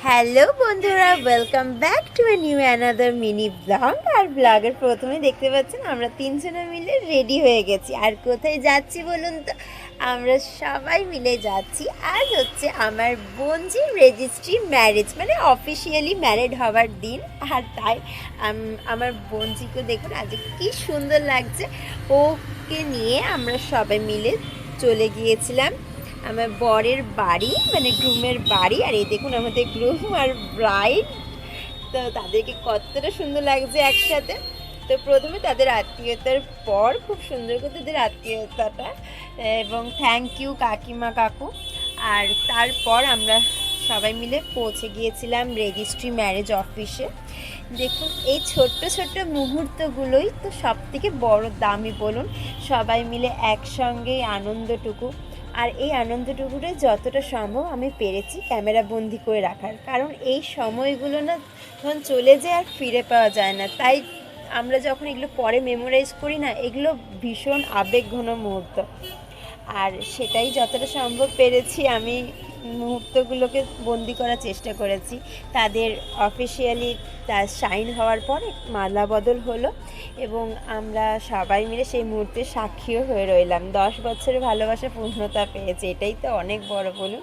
Hello বন্ধুরা, welcome back to a new another mini blog. আর ব্লগের প্রথমে দেখতে পাচ্ছেন আমরা তিনজনে মিলে রেডি হয়ে গেছি। আর কোথায় যাচ্ছি বলুন তো? আমরা সবাই মিলে যাচ্ছি। আজ হচ্ছে আমার বোনজির রেজিস্ট্রি ম্যারেজ, মানে অফিসিয়ালি ম্যারেড হওয়ার দিন। আর তাই আমার বোনজিকে দেখুন আজ কি সুন্দর লাগছে। ওকে নিয়ে আমরা সবাই মিলে চলে গিয়েছিলাম আমার বরের বাড়ি, মানে গ্রুমের বাড়ি। আর এই দেখুন আমাদের গ্রুম আর ব্রাইড, তো তাদেরকে কতটা সুন্দর লাগছে একসাথে। তো প্রথমে তাদের আত্মীয়তার পর খুব সুন্দর করে তাদের আত্মীয়তাটা, এবং থ্যাংক ইউ কাকিমা কাকু। আর তারপর আমরা সবাই মিলে পৌঁছে গিয়েছিলাম রেজিস্ট্রি ম্যারেজ অফিসে। দেখুন এই ছোট্ট ছোট্ট মুহূর্তগুলোই তো সব থেকে বড় দামি বলুন, সবাই মিলে একসঙ্গে আনন্দটুকু। আর এই আনন্দটুকুটা যতটা সম্ভব আমি পেরেছি ক্যামেরা বন্দি করে রাখার, কারণ এই সময়গুলো না যখন চলে যায় আর ফিরে পাওয়া যায় না। তাই আমরা যখন এগুলো পরে মেমোরাইজ করি না, এগুলো ভীষণ আবেগঘন মুহূর্ত। আর সেটাই যতটা সম্ভব পেরেছি আমি মুহূর্তগুলোকে বন্দি করার চেষ্টা করেছি। তাদের অফিসিয়ালি তার সাইন হওয়ার পর মালা বদল হলো, এবং আমরা সবাই মিলে সেই মুহূর্তে সাক্ষীও হয়ে রইলাম। 10 বছরের ভালোবাসা পূর্ণতা পেয়েছে, এটাই তো অনেক বড় বলুন।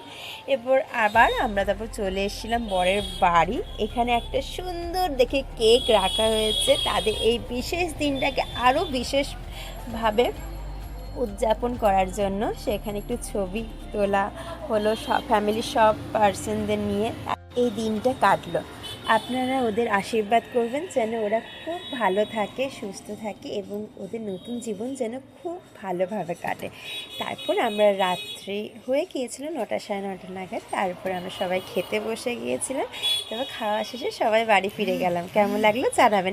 এরপর আবার আমরা তারপর চলে এসেছিলাম বরের বাড়ি। এখানে একটা সুন্দর দেখে কেক রাখা হয়েছে তাদের এই বিশেষ দিনটাকে আরও বিশেষভাবে উদযাপন করার জন্য। সেখানে একটু ছবি তোলা হলো সব ফ্যামিলির সব পার্সনদের নিয়ে। এই দিনটা কাটলো। আপনারা ওদের আশীর্বাদ করবেন যেন ওরা খুব ভালো থাকে, সুস্থ থাকে, এবং ওদের নতুন জীবন যেন খুব ভালোভাবে কাটে। তারপর আমরা রাত্রি হয়ে গিয়েছিল 9টা সাড়ে 9টা নাগাদ। তারপর আমরা সবাই খেতে বসে গিয়েছিলাম। তারপর খাওয়া শেষে সবাই বাড়ি ফিরে গেলাম। কেমন লাগলো জানাবেন।